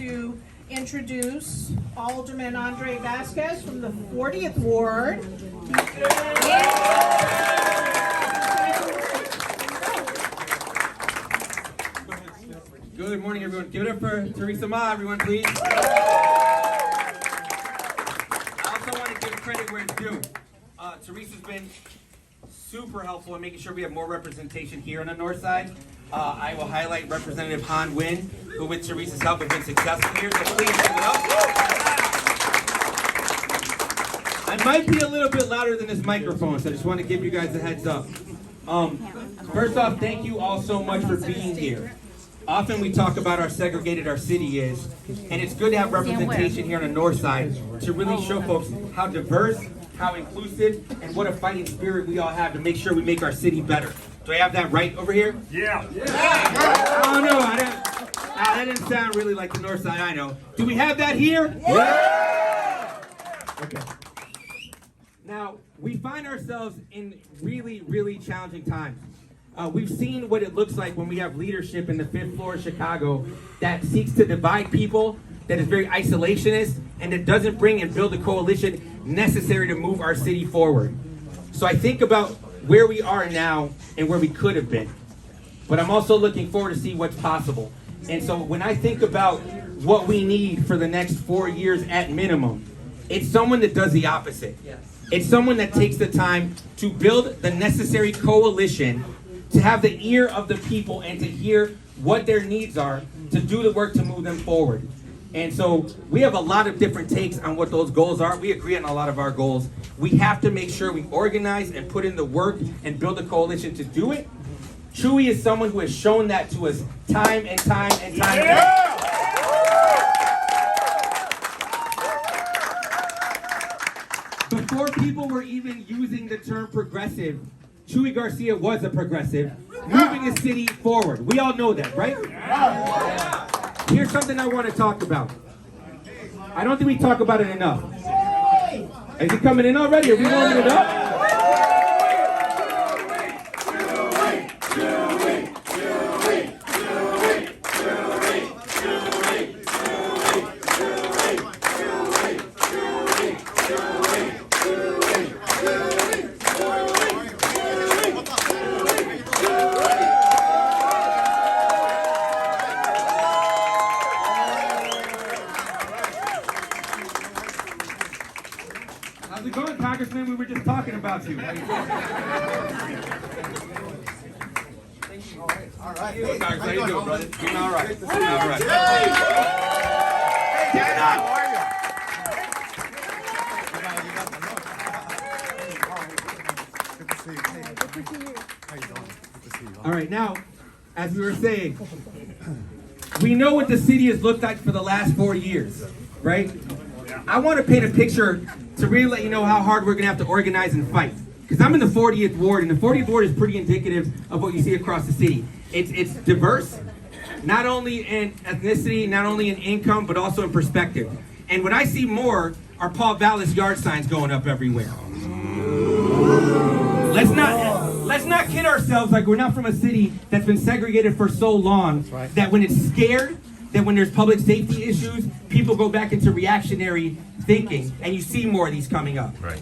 to introduce Alderman Andre Vasquez from the 40th Ward. Good morning, everyone. Give it up for Teresa Ma, everyone, please. I also want to give credit where it's due. Teresa's been super helpful in making sure we have more representation here on the north side. I will highlight Representative Han Win, who with Teresa's help has been successful here, so please give it up. I might be a little bit louder than this microphone, so I just want to give you guys a heads up. First off, thank you all so much for being here. Often we talk about how segregated our city is, and it's good to have representation here on the north side to really show folks how diverse, how inclusive, and what a fighting spirit we all have to make sure we make our city better. Do I have that right over here? Yeah. Oh no, that didn't sound really like the north side, I know. Do we have that here? Yeah! Okay. Now, we find ourselves in really, really challenging times. We've seen what it looks like when we have leadership in the 5th floor of Chicago that seeks to divide people, that is very isolationist, and that doesn't bring and build the coalition necessary to move our city forward. So I think about where we are now and where we could have been. But I'm also looking forward to see what's possible. And so when I think about what we need for the next 4 years at minimum, it's someone that does the opposite. It's someone that takes the time to build the necessary coalition, to have the ear of the people and to hear what their needs are, to do the work to move them forward. And so we have a lot of different takes on what those goals are. We agree on a lot of our goals. We have to make sure we organize and put in the work and build a coalition to do it. Chuy is someone who has shown that to us time and time and time again. Before people were even using the term progressive, Chuy Garcia was a progressive, moving the city forward. We all know that, right? Here's something I want to talk about. I don't think we talk about it enough. Is it coming in already? Are we warming it up? How's it going, Congressman? We were just talking about you. All right. Hey, Congressman, how you doing, brother? Doing all right. Doing all right. Hey, Dad, how are you? Good to see you. Hey, good to see you. How you doing? Good to see you. All right, now, as we were saying, we know what the city has looked like for the last 4 years, right? I want to paint a picture to really let you know how hard we're going to have to organize and fight. Because I'm in the 40th Ward, and the 40th Ward is pretty indicative of what you see across the city. It's diverse, not only in ethnicity, not only in income, but also in perspective. And what I see more are Paul Vallis yard signs going up everywhere. Let's not kid ourselves like we're not from a city that's been segregated for so long that when it's scared, that when there's public safety issues, people go back into reactionary thinking, and you see more of these coming up. Right.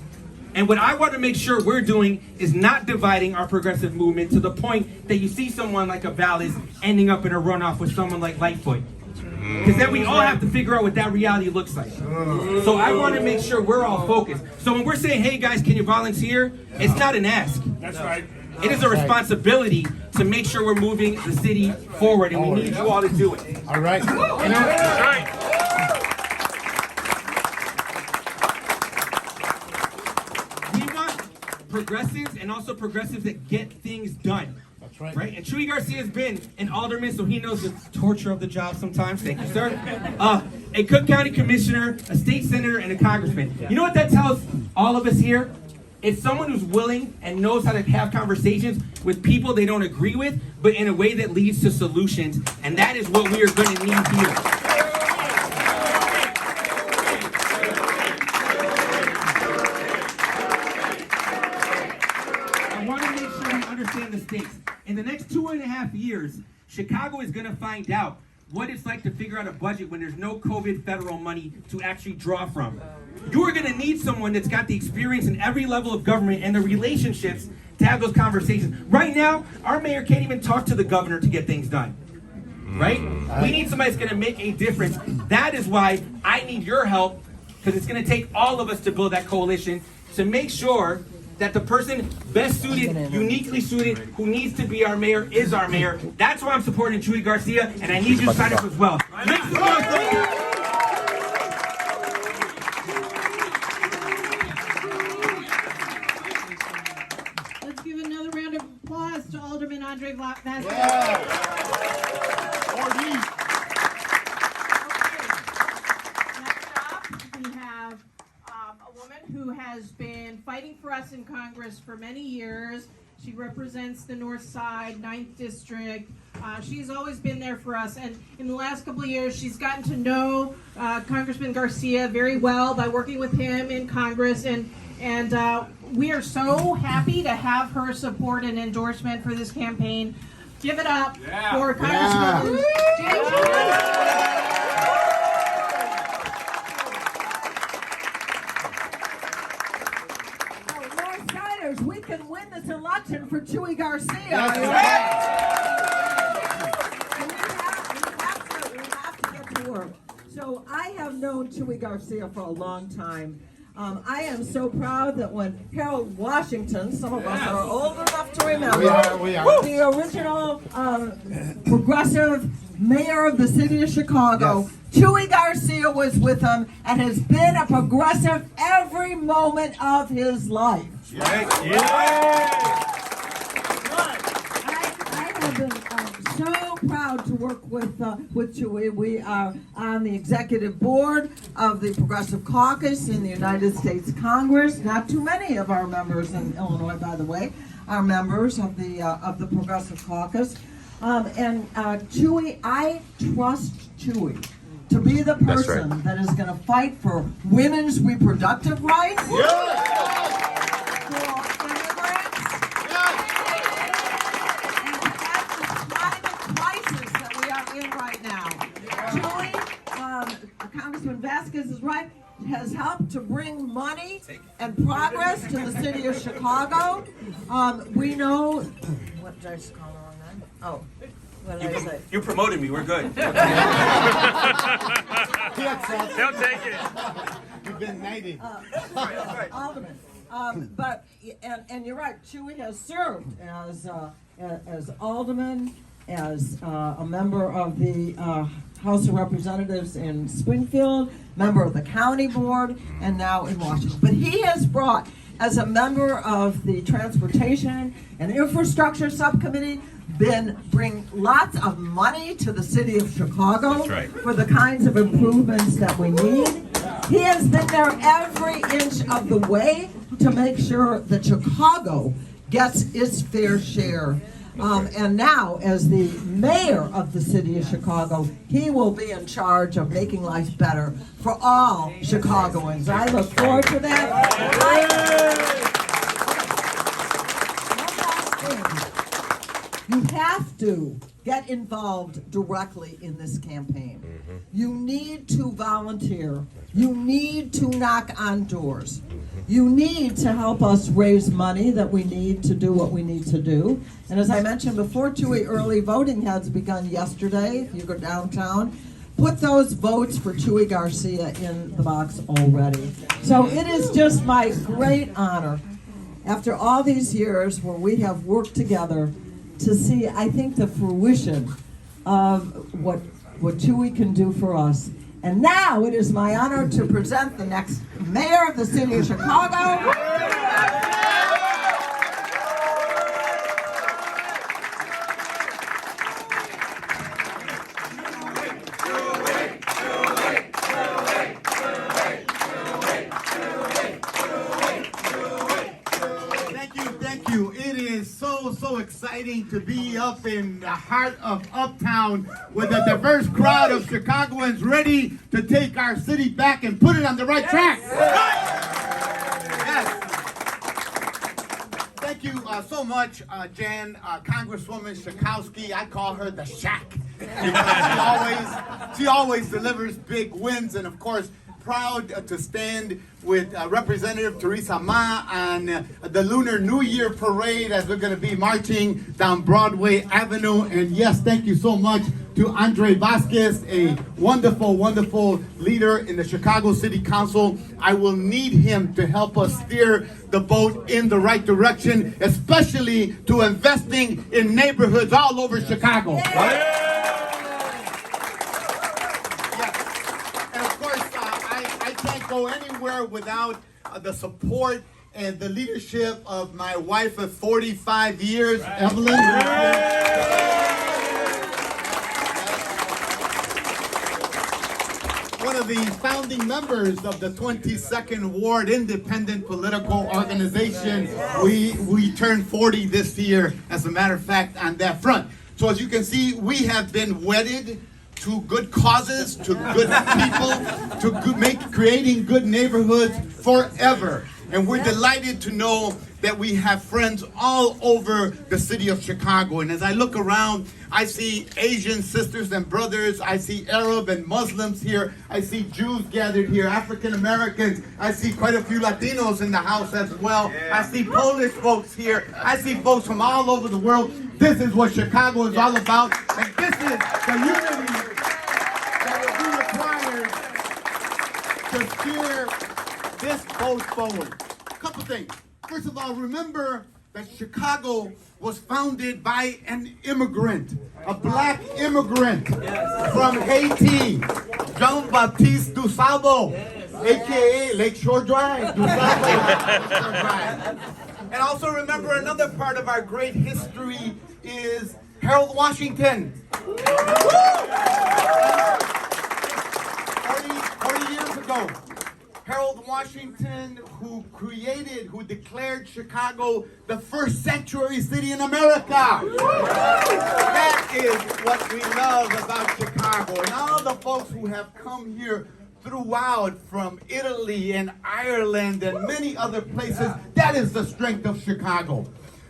And what I want to make sure we're doing is not dividing our progressive movement to the point that you see someone like a Vallis ending up in a runoff with someone like Lightfoot. Because then we all have to figure out what that reality looks like. So I want to make sure we're all focused. So when we're saying, hey guys, can you volunteer? It's not an ask. That's right. It is a responsibility to make sure we're moving the city forward, and we need you all to do it. All right. That's right. We want progressives and also progressives that get things done. That's right. Right? And Chuy Garcia has been an alderman, so he knows the torture of the job sometimes. Thank you, sir. A Cook County commissioner, a state senator, and a congressman. You know what that tells all of us here? It's someone who's willing and knows how to have conversations with people they don't agree with, but in a way that leads to solutions. And that is what we are going to need here. I want to make sure we understand the stakes. In the next 2.5 years, Chicago is going to find out what it's like to figure out a budget when there's no COVID federal money to actually draw from. You are going to need someone that's got the experience in every level of government and the relationships to have those conversations. Right now, our mayor can't even talk to the governor to get things done. Right? We need somebody that's going to make a difference. That is why I need your help, because it's going to take all of us to build that coalition to make sure that the person best suited, uniquely suited, who needs to be our mayor is our mayor. That's why I'm supporting Chuy Garcia, and I need you to sign up as well. Make some noise. Let's give another round of applause to Alderman Andre Vasquez. Next up, we have a woman who has been fighting for us in Congress for many years. She represents the Northside, 9th District. She's always been there for us, and in the last couple of years, she's gotten to know Congressman Garcia very well by working with him in Congress, and we are so happy to have her support and endorsement for this campaign. Give it up for Congressman Northsiders, we can win this election for Chuy Garcia. That's We have to get to work. So I have known Chuy Garcia for a long time. I am so proud that when Harold Washington, some of us are old enough to remember, We are. the original progressive mayor of the city of Chicago, Chuy Garcia was with him and has been a progressive every moment of his life. I have been so proud to work with Chuy. We are on the executive board of the Progressive Caucus in the United States Congress. Not too many of our members in Illinois, by the way, are members of the Progressive Caucus. Chuy, I trust Chuy to be the person that is going to fight for women's reproductive rights. Congressman Vasquez is right, has helped to bring money and progress to the city of Chicago. We know, what did I just call her on that? Oh, what did I say? You promoted me. We're good. He'll take it. You've been knighted. Alderman. And you're right, Chuy has served as alderman, as a member of the House of Representatives in Springfield, member of the county board, and now in Washington. But he has brought, as a member of the Transportation and Infrastructure Subcommittee, bring lots of money to the city of Chicago for the kinds of improvements that we need. He has been there every inch of the way to make sure that Chicago gets its fair share. And now, as the mayor of the city of Chicago, he will be in charge of making life better for all Chicagoans. I look forward to that. You have to get involved directly in this campaign. You need to volunteer. You need to knock on doors. You need to help us raise money that we need to do what we need to do. And as I mentioned before, Chuy, early voting has begun yesterday. If you go downtown, put those votes for Chuy Garcia in the box already. So it is just my great honor, after all these years where we have worked together, to see, I think, the fruition of what Chuy can do for us. And now it is my honor to present the next mayor of the city of Chicago. Thank you. It is so exciting to be up in the heart of Uptown with a diverse crowd of Chicagoans ready to take our city back and put it on the right track. Yes. Thank you so much, Jan, Congresswoman Schakowsky. I call her the Shack. Because she always delivers big wins, and of course, proud to stand with Representative Teresa Ma on the Lunar New Year Parade as we're going to be marching down Broadway Avenue. And yes, thank you so much to Andre Vasquez, a wonderful, wonderful leader in the Chicago City Council. I will need him to help us steer the boat in the right direction, especially to investing in neighborhoods all over Chicago. I can't go anywhere without the support and the leadership of my wife of 45 years, Evelyn. One of the founding members of the 22nd Ward Independent Political Organization. We turned 40 this year, as a matter of fact, on that front. So as you can see, we have been wedded to good causes, to good people, to creating good neighborhoods forever. And we're delighted to know that we have friends all over the city of Chicago. And as I look around, I see Asian sisters and brothers. I see Arab and Muslims here. I see Jews gathered here, African Americans. I see quite a few Latinos in the house as well. I see Polish folks here. I see folks from all over the world. This is what Chicago is all about. And this is the unity to steer this boat forward. A couple things. First of all, remember that Chicago was founded by an immigrant, a black immigrant from Haiti, Jean-Baptiste Dusalvo, aka Lakeshore Drive. And also remember another part of our great history is Harold Washington. 40 years ago, Harold Washington, who declared Chicago the first sanctuary city in America. That is what we love about Chicago. And all the folks who have come here throughout from Italy and Ireland and many other places, that is the strength of Chicago.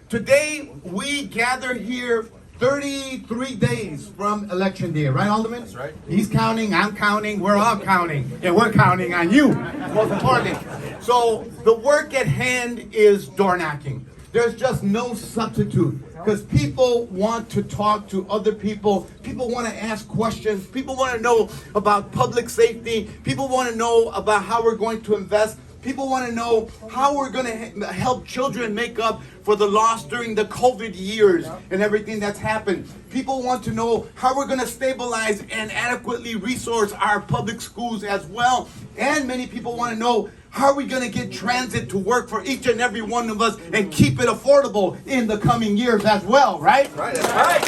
Today, we gather here 33 days from Election Day, right, Alderman? That's right. He's counting, I'm counting, we're all counting, and we're counting on you, most importantly. So the work at hand is door knocking. There's just no substitute, because people want to talk to other people. People want to ask questions. People want to know about public safety. People want to know about how we're going to invest. People want to know how we're going to help children make up for the loss during the COVID years and everything that's happened. People want to know how we're going to stabilize and adequately resource our public schools as well. And many people want to know how are we going to get transit to work for each and every one of us and keep it affordable in the coming years as well, right? Right. That's right.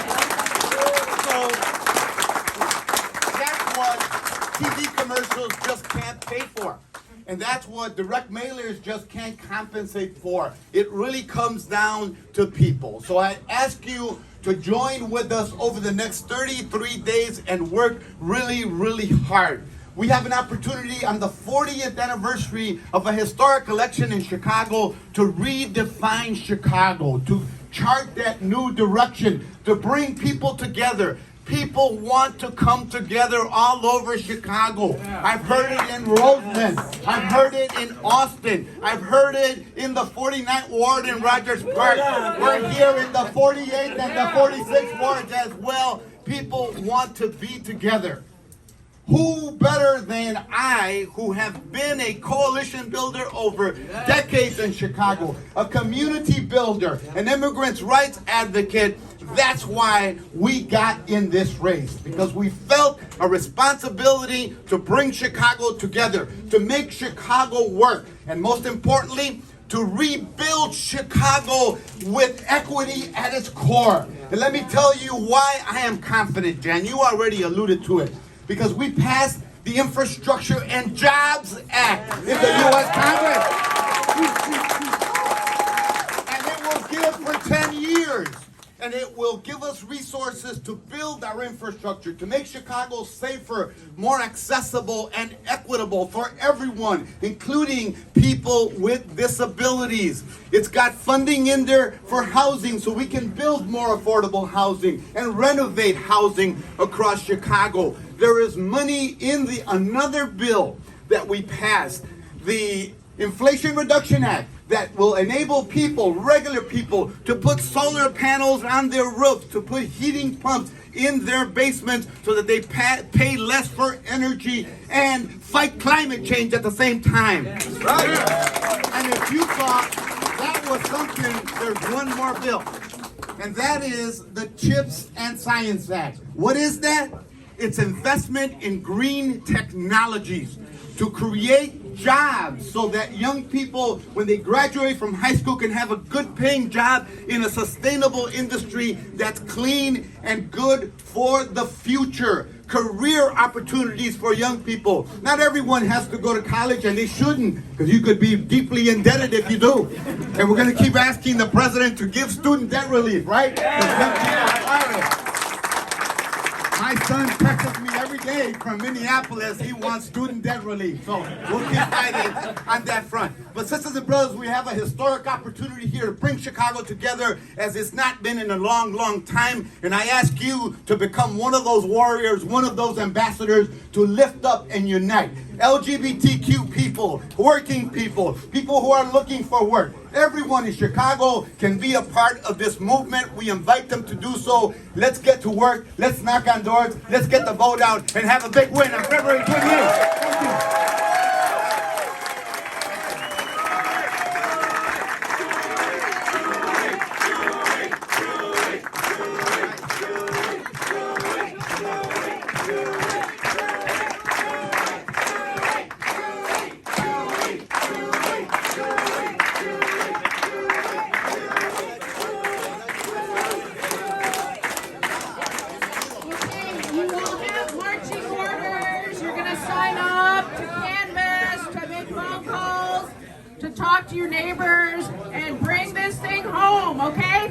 So that's what TV commercials just can't pay for. And that's what direct mailers just can't compensate for. It really comes down to people. So I ask you to join with us over the next 33 days and work really, really hard. We have an opportunity on the 40th anniversary of a historic election in Chicago to redefine Chicago, to chart that new direction, to bring people together. People want to come together all over Chicago. I've heard it in Roseland. I've heard it in Austin. I've heard it in the 49th Ward in Rogers Park. We're here in the 48th and the 46th wards as well. People want to be together. Who better than I, who have been a coalition builder over decades in Chicago, a community builder, an immigrants' rights advocate. That's why we got in this race, because we felt a responsibility to bring Chicago together, to make Chicago work, and most importantly, to rebuild Chicago with equity at its core. And let me tell you why I am confident, Jan. You already alluded to it. Because we passed the Infrastructure and Jobs Act in the U.S. Congress. And it will give for 10 years and it will give us resources to build our infrastructure, to make Chicago safer, more accessible, and equitable for everyone, including people with disabilities. It's got funding in there for housing so we can build more affordable housing and renovate housing across Chicago. There is money in another bill that we passed, the Inflation Reduction Act, that will enable people, regular people, to put solar panels on their roofs, to put heating pumps in their basements so that they pay less for energy and fight climate change at the same time. Right? And if you thought that was something, there's one more bill. And that is the CHIPS and Science Act. What is that? It's investment in green technologies to create jobs so that young people, when they graduate from high school, can have a good paying job in a sustainable industry that's clean and good for the future. Career opportunities for young people. Not everyone has to go to college, and they shouldn't, because you could be deeply indebted if you do. And we're going to keep asking the president to give student debt relief, right? My son texts me every day from Minneapolis. He wants student debt relief. So we'll keep fighting on that front. But sisters and brothers, we have a historic opportunity here to bring Chicago together as it's not been in a long, long time. And I ask you to become one of those warriors, one of those ambassadors to lift up and unite. LGBTQ people, working people, people who are looking for work. Everyone in Chicago can be a part of this movement. We invite them to do so. Let's get to work. Let's knock on doors. Let's get the vote out and have a big win on February 28th. Thank you. You will have marching orders. You're going to sign up to canvass, to make phone calls, to talk to your neighbors, and bring this thing home, okay?